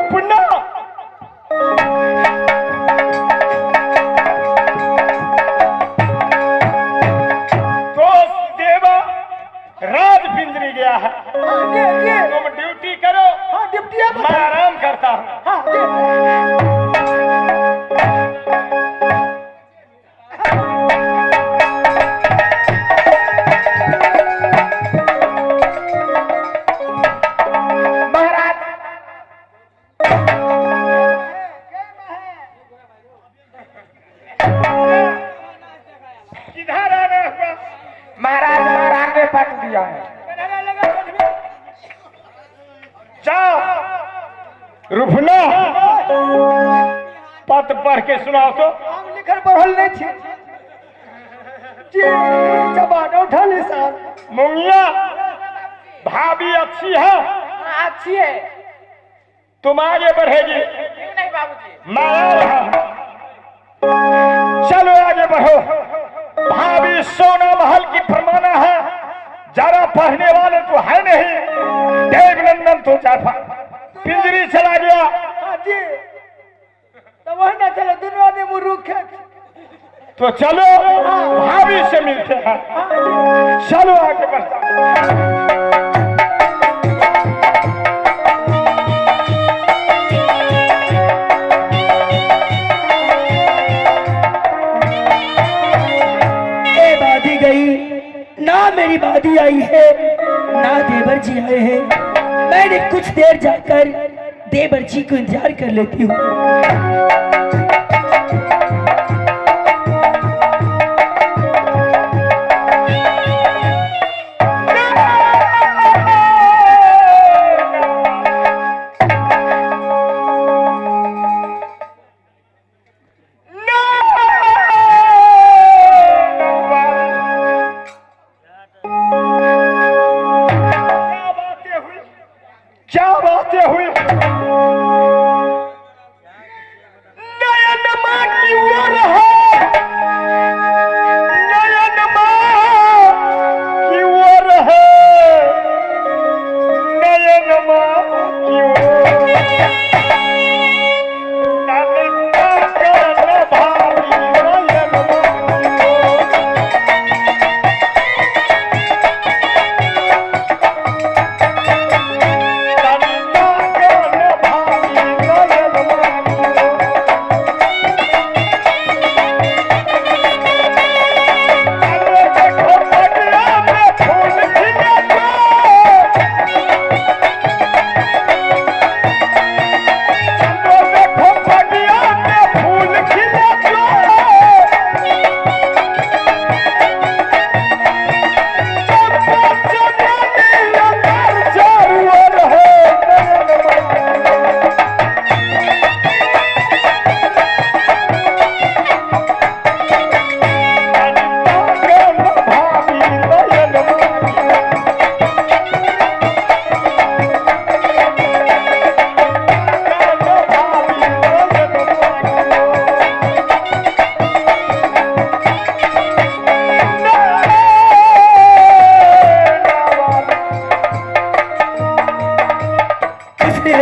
रूपना तो देवा राज पिंजरी गया है। तुम ड्यूटी करो। ड्यूटी मैं आराम करता हूँ। किधर आना हुआ? महाराज महाराज ने पट दिया है। जाओ रूपना पत पढ़ के सुनाओ तो। हम लिखल पढ़ल नहीं छी जी। जबान उठा ले साहब। मुंगिया भाभी अच्छी है? अच्छी है। तुम आगे बढ़ेगी। क्यों नहीं बाबूजी? मैं आ रहा हूं। चलो आगे बढ़ो। भाभी सोना महल की फरमाना है। जरा पढ़ने वाले तो है नहीं। देवनंदन तो चाफा पिंजरी चला गया। जी तो वही ना चलो दोनों आदमी मुरुख है। तो चलो भाभी से मिलते हैं। चलो आगे बढ़ता। ना मेरी बादी आई है ना देवर जी आए हैं। मैंने कुछ देर जाकर देवर जी को इंतजार कर लेती हूँ। क्या बातें हुई? नयन मां की ओर है। नयन मां की ओर है। नयन मां की ओर। नलिका कर भाभी नयन मां की ओर।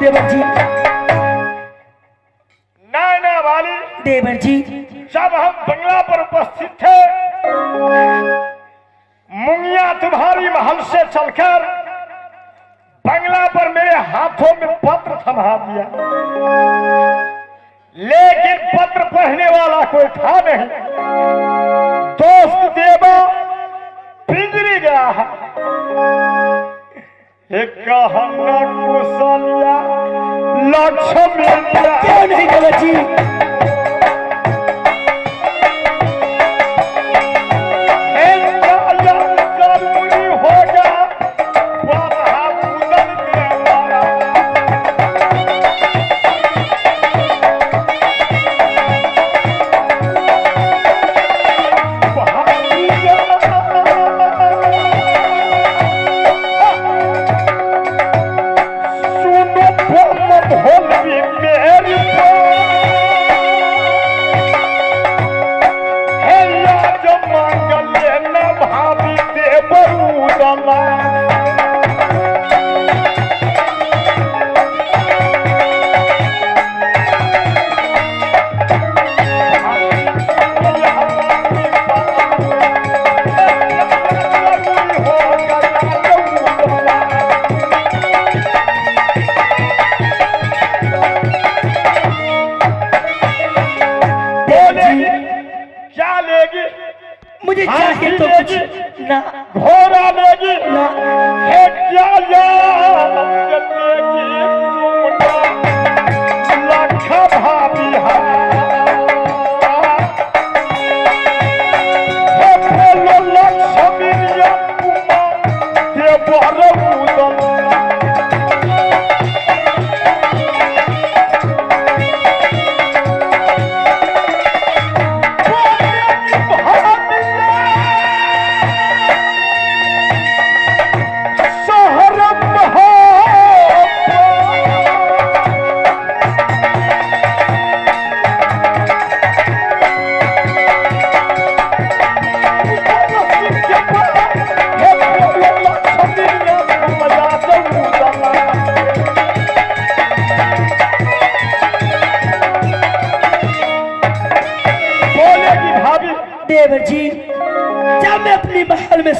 देवर जी। नैना वाली देवर जी, जब हम बंगला पर उपस्थित थे, मुंगिया तुम्हारी महल से चलकर बंगला पर मेरे हाथों में पत्र थमा दिया, लेकिन पत्र पढ़ने वाला कोई था नहीं। दोस्त देवा पिंजरी गया है। एक कहना कुशलिया लक्ष्मी क्यों नहीं देवर जी?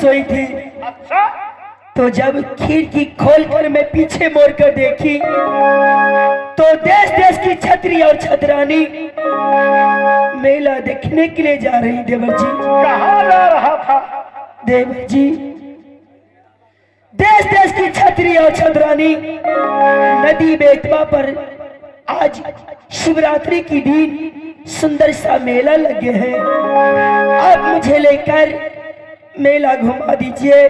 सोई थी, अच्छा, तो जब खिड़की खोलकर मैं पीछे मोड़कर देखी तो देश देश की छतरी और छतरानी मेला देखने के लिए जा रही। देवर जी, कहाँ जा रहा था? देवर जी, देश देश की छतरी और छतरानी नदी बेतवा पर आज शिवरात्रि की दिन सुंदर सा मेला लगे हैं। आप मुझे लेकर मेला घुमा दीजिए,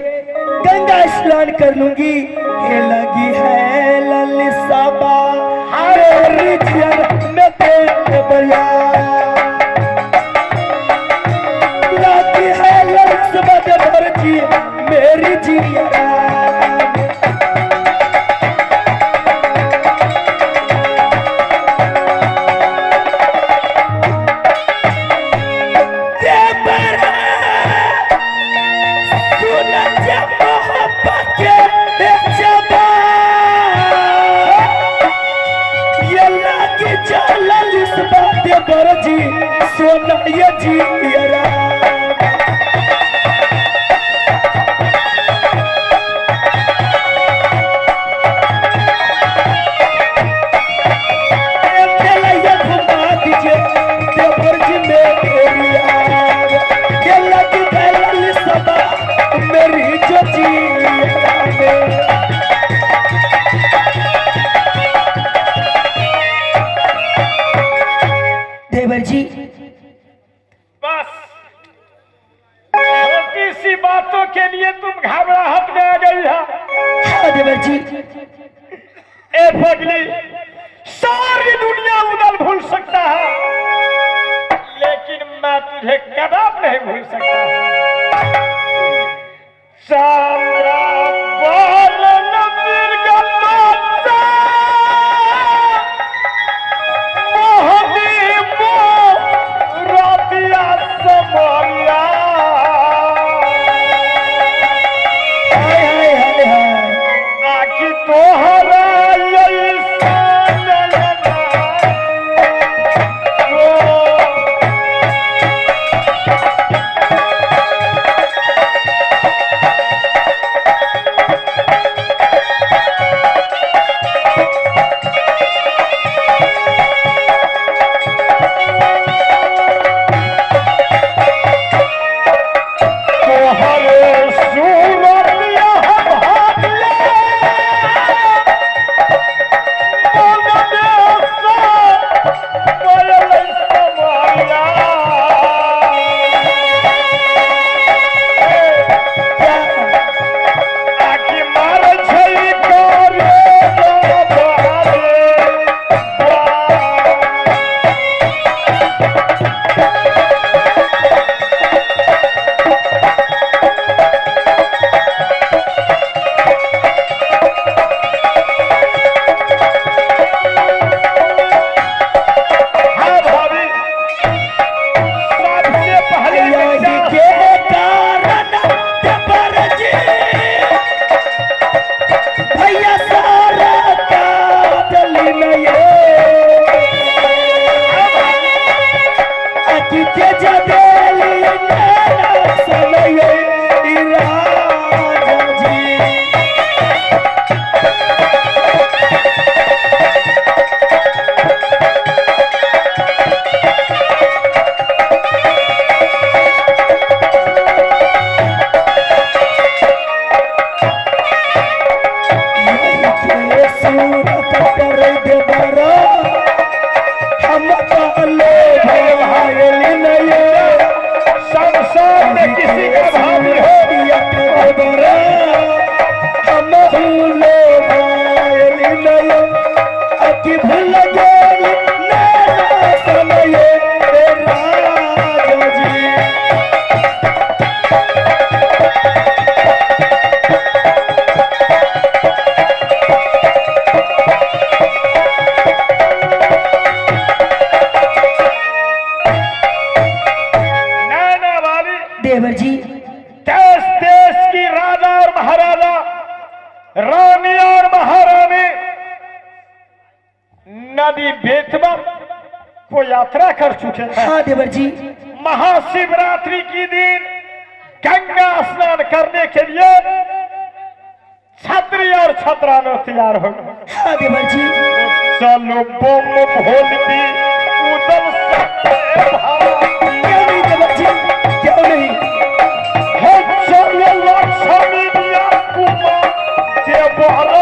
गंगा स्नान कर लूंगी। ये लगी है ललिसाबा मेरी जियर में बया, लगी है ललिसाबा देवर जी मेरी जिया। जी सोना ये जी मेरी जो जी देवर जी, बस छोटी सी बातों के लिए तुम घबराहट में आ गई है। हाँ देवर जी, ए पगली, सारी दुनिया उधर भूल सकता है, लेकिन मैं तुझे कदाप नहीं भूल सकता। चांद्रा बालन बिरगल्ला मोहनी मोरातिया समरिया, हाय हाय हाय हाय, आखि तोहरा देवर जी, देश देश की राजा और महाराजा, रानी और महारानी नदी बेतवा को यात्रा कर चुके हैं। हाँ देवर जी, महाशिवरात्रि की दिन गंगा स्नान करने के लिए छतरी और छतरानो तैयार हो गए। हाँ देवर जी। चलो बम भोलती उदल सकते क्यों नहीं देवर जी, क्यों नहीं। हो चलो लक्ष्मी दिया कुमार के बारे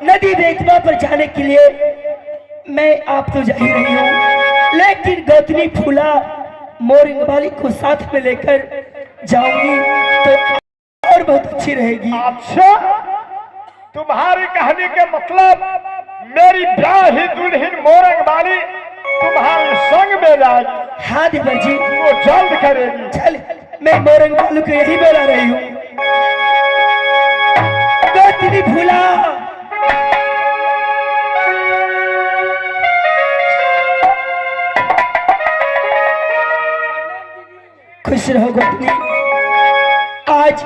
नदी बेतवा पर जाने के लिए मैं आप तो जा ही रही हूँ, लेकिन गौतमी फूला मोरिंग वाली को साथ में लेकर जाऊंगी तो और बहुत अच्छी रहेगी। अच्छा, तुम्हारी कहानी के मतलब मेरी ब्याही दुल्हन मोरंग वाली तुम्हारे संग में जाएगी। हाँ देवर जी, वो जल्द करेगी। चल मैं मोरंग वालों को यही बोला रही हूँ। गौतमी फूला खुश रहो गौतमी। आज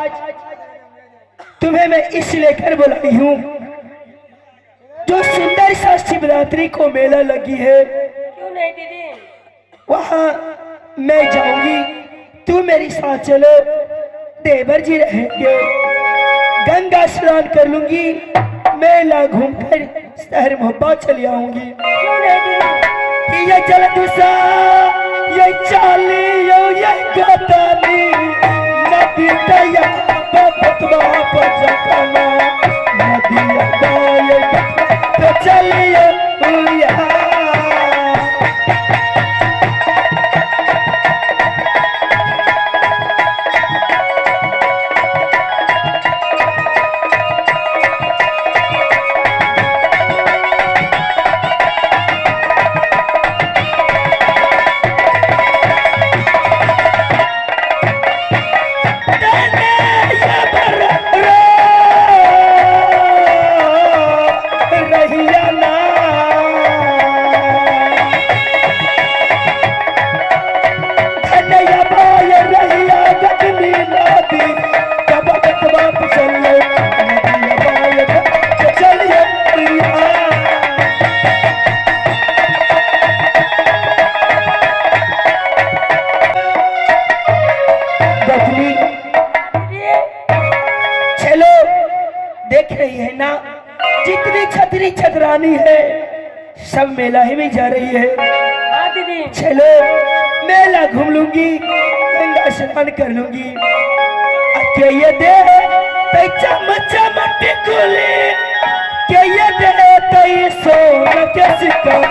तुम्हें मैं इसलिए लेकर बुलाई हूँ, जो सुंदर सा शिवरात्रि को मेला लगी है, क्यों नहीं दीदी? वहाँ मैं जाऊंगी, तू मेरे साथ चलो। देवर जी रहेंगे, गंगा स्नान कर लूंगी, मेला घूमकर शहर मोहब्बा चली आऊंगी। क्यों नहीं दीदी? ये जल दूसा, ये चाली, ये गतानी, नदी तया बतवा पर जतना, नदी गाय तो चलिए उया। देख रही है ना, जितनी छतरी छतरानी है सब मेला ही में जा रही है। हाँ दीदी। चलो मेला घूम लूंगी, गंगा स्नान कर लूंगी। के ये दे चमच टिकुली, के ये दे तई सोना के सिक्का।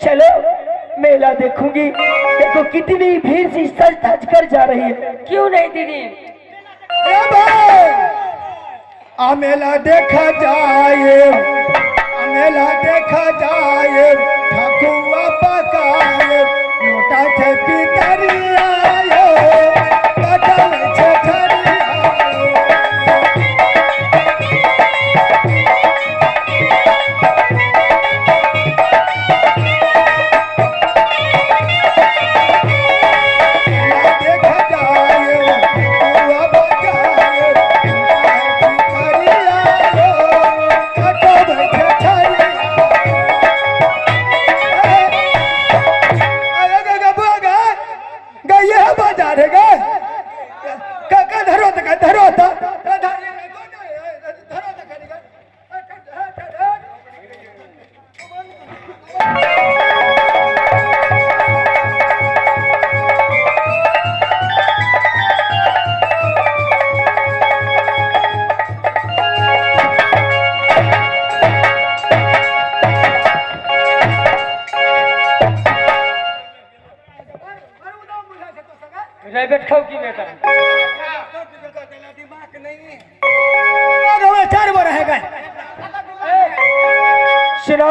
चलो मेला देखूंगी। देखो कितनी भीड़ से सज धज कर जा रही है। क्यों नहीं दीदी? ए भाई, आ मेला देखा जाए, आ मेला देखा जाए, ठकुआ पकाए, लोटा छे पितरिया यो, कटल छे छरिया। रैबेट खाओ की बेटा? चार बार रहेगा। सुनो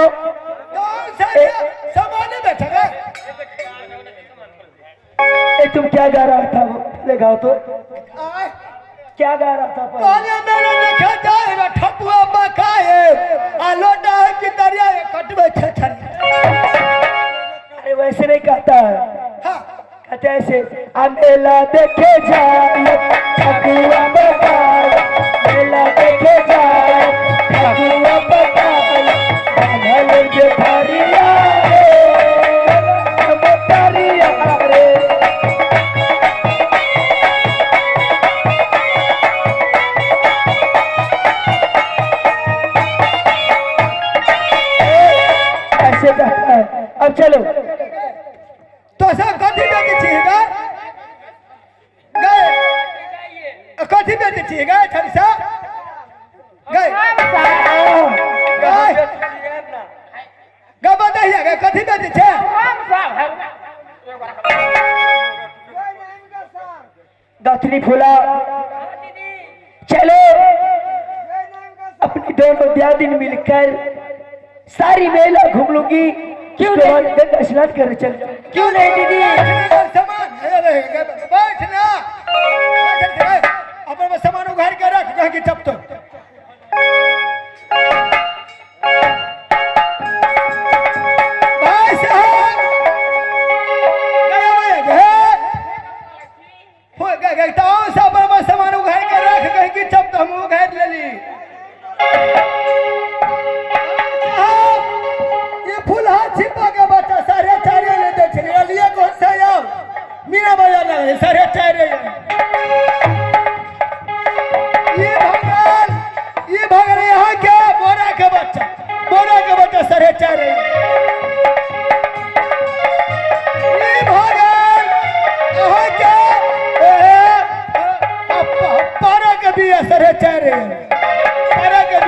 सामान्य बैठेगा। तुम क्या गा रहा था? वो पहले गाओ तो। क्या गा रहा था पहले? मेरा देखा जाएगा ठपुआ बकाए, लोटा है कि दरिया कटवे छछन। अरे वैसे नहीं कहता है, हाँ कहते ऐसे, आ मेला देखे जाए ठकुआ बकाए, मेला देखे जाए ठकुआ बकाए, बांधल जे फरिया रे, फरिया रे। ऐसे कहता है। अब चलो तो सब कथी बेटी छिएगा? गए कथी बेटी छिएगा? छरिसा गए गए गा बताइए गए कथी बेटी छे? गथनी फूला। चलो अपनी दोनों दिन मिलकर सारी मेला घूम लूंगी। क्यों नहीं? गंगा स्नान कर चल। क्यों नहीं दीदी? सामान बैठ ना, अपन सामान उघाड़ के रख कह के चप तो। भाई साहब गए तो सब सामान उघाड़ के रख कह के चप तो हम उघाड़ लेली। छिपा के बच्चा 4:30 ले दे छे अलिए को सयाम मीरा बाजार लगे 4:30। ये भगल यहाँ के बोरा के बच्चा 4:30। ये भगल यहाँ के पारा के बिया 4:30। पारा के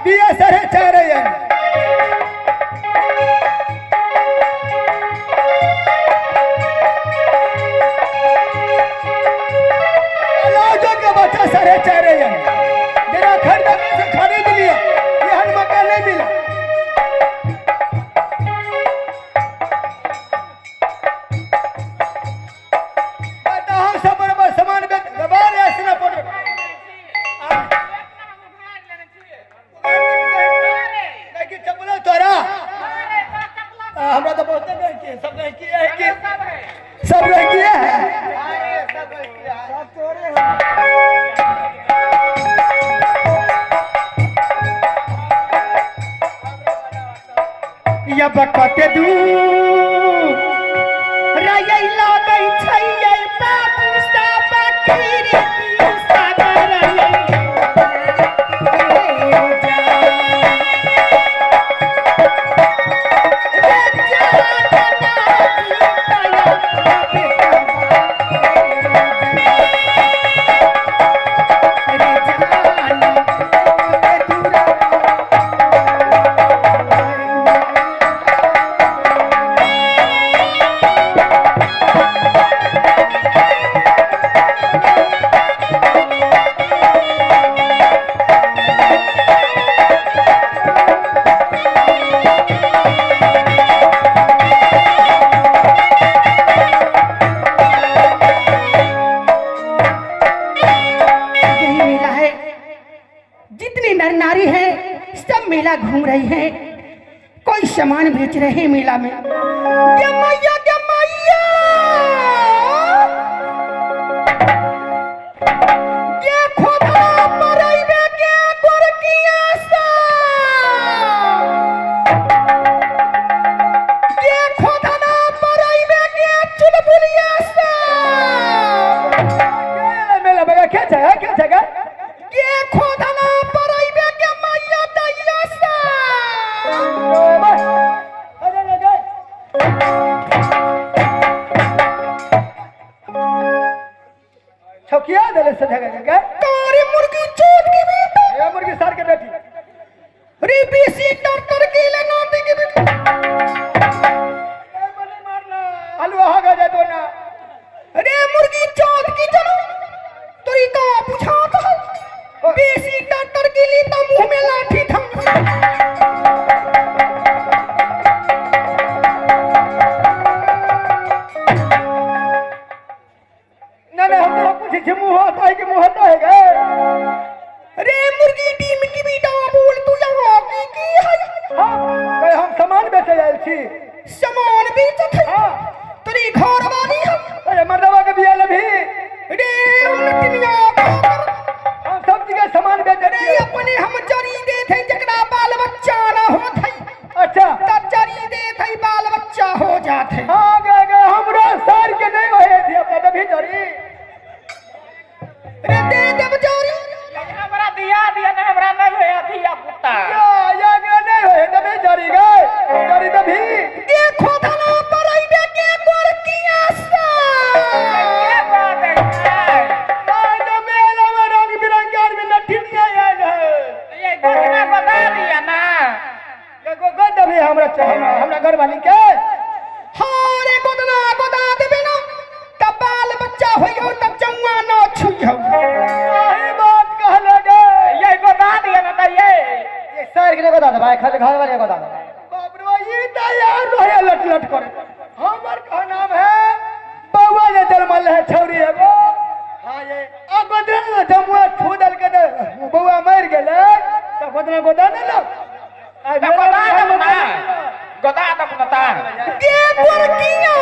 दिया 4.5 लाजो का बच्चा 4.5 जरा खरीदा से खरीद लिया ये हर मकान नहीं मिला बताओ सब बराबर सामान बेच गबार ऐसे ना पड़े नहीं चपला तोरा हमरा तो बहुत नहीं किए सब नहीं किए है कि सब नहीं किए है सब तोरे या बकते दूर रयला बैठैयै बाबू सा बकीरे की सागरयै घूम रही है, कोई सामान बेच रहे हैं मेला में। क्या मैया क्या मैया क्या खुदा मरैबे के गोरकिया सा क्या खुदा ना मरैबे के चुलबुलिया सा मेला बगा क्या जगह क्या खुदा ना मरैबे के मैया दैया सा छकिया दले से जगह कारी मुर्गी चोट की बेटा ये मुर्गी सार के बेटी रे बीसी डॉक्टर की लनाते की बेटी मने मारना हलवा हो गया तो ना रे मुर्गी चोट की चलो तुरी का पूछा था बीसी डॉक्टर की ली तो मुंह में लाठी थम ना हम तो पूछे कि मुंह होता है कि मुंह होता है गए रे मुर्गी टीम की बेटा बोल तू यहाँ की है हम सामान बेचे आए छी सामान बेचत है तेरी घर वाली है अरे मर्दवा के बिया ले भी रे उनटिया हम सब जगह सामान बेचे रे अपने हम जरी दे थे जकरा बाल बच्चा ना होत है अच्छा तब जरी दे थे बाल बच्चा हो जात है हां गए हमरा सार के नहीं होए थी अपना तो भी जरी रे दे देव जरी हमरा दिया ना हमरा नहीं होया दिया पुता या के नहीं होए तो भी जरी गए जरी तो भी देखो धना परैबे के गोरकिया सा क्या बात है आज तो मेला में रंग बिरंगे आदमी लठिनिया आए है ये घटना बता दिया ना को गद भी हमरा चाहिए हमरा घर वाली के हां रे गोदना गोदा देबे ना तब बाल बच्चा होइयो तब जौआ न छुइयो सही बात कह लगे ये बता दिया ना ये सर के को दादा भाई खाली घर वाले को दादा बाप रे ये तो यार रोया लट लट करे हमर का नाम है बउआ ने जन्मल है छौरी एगो हां ये आ गोदना जमुआ छूदल के दे बउआ मर गेले तो गोदना गोदा न लग गोदा तक ना के गोरकिया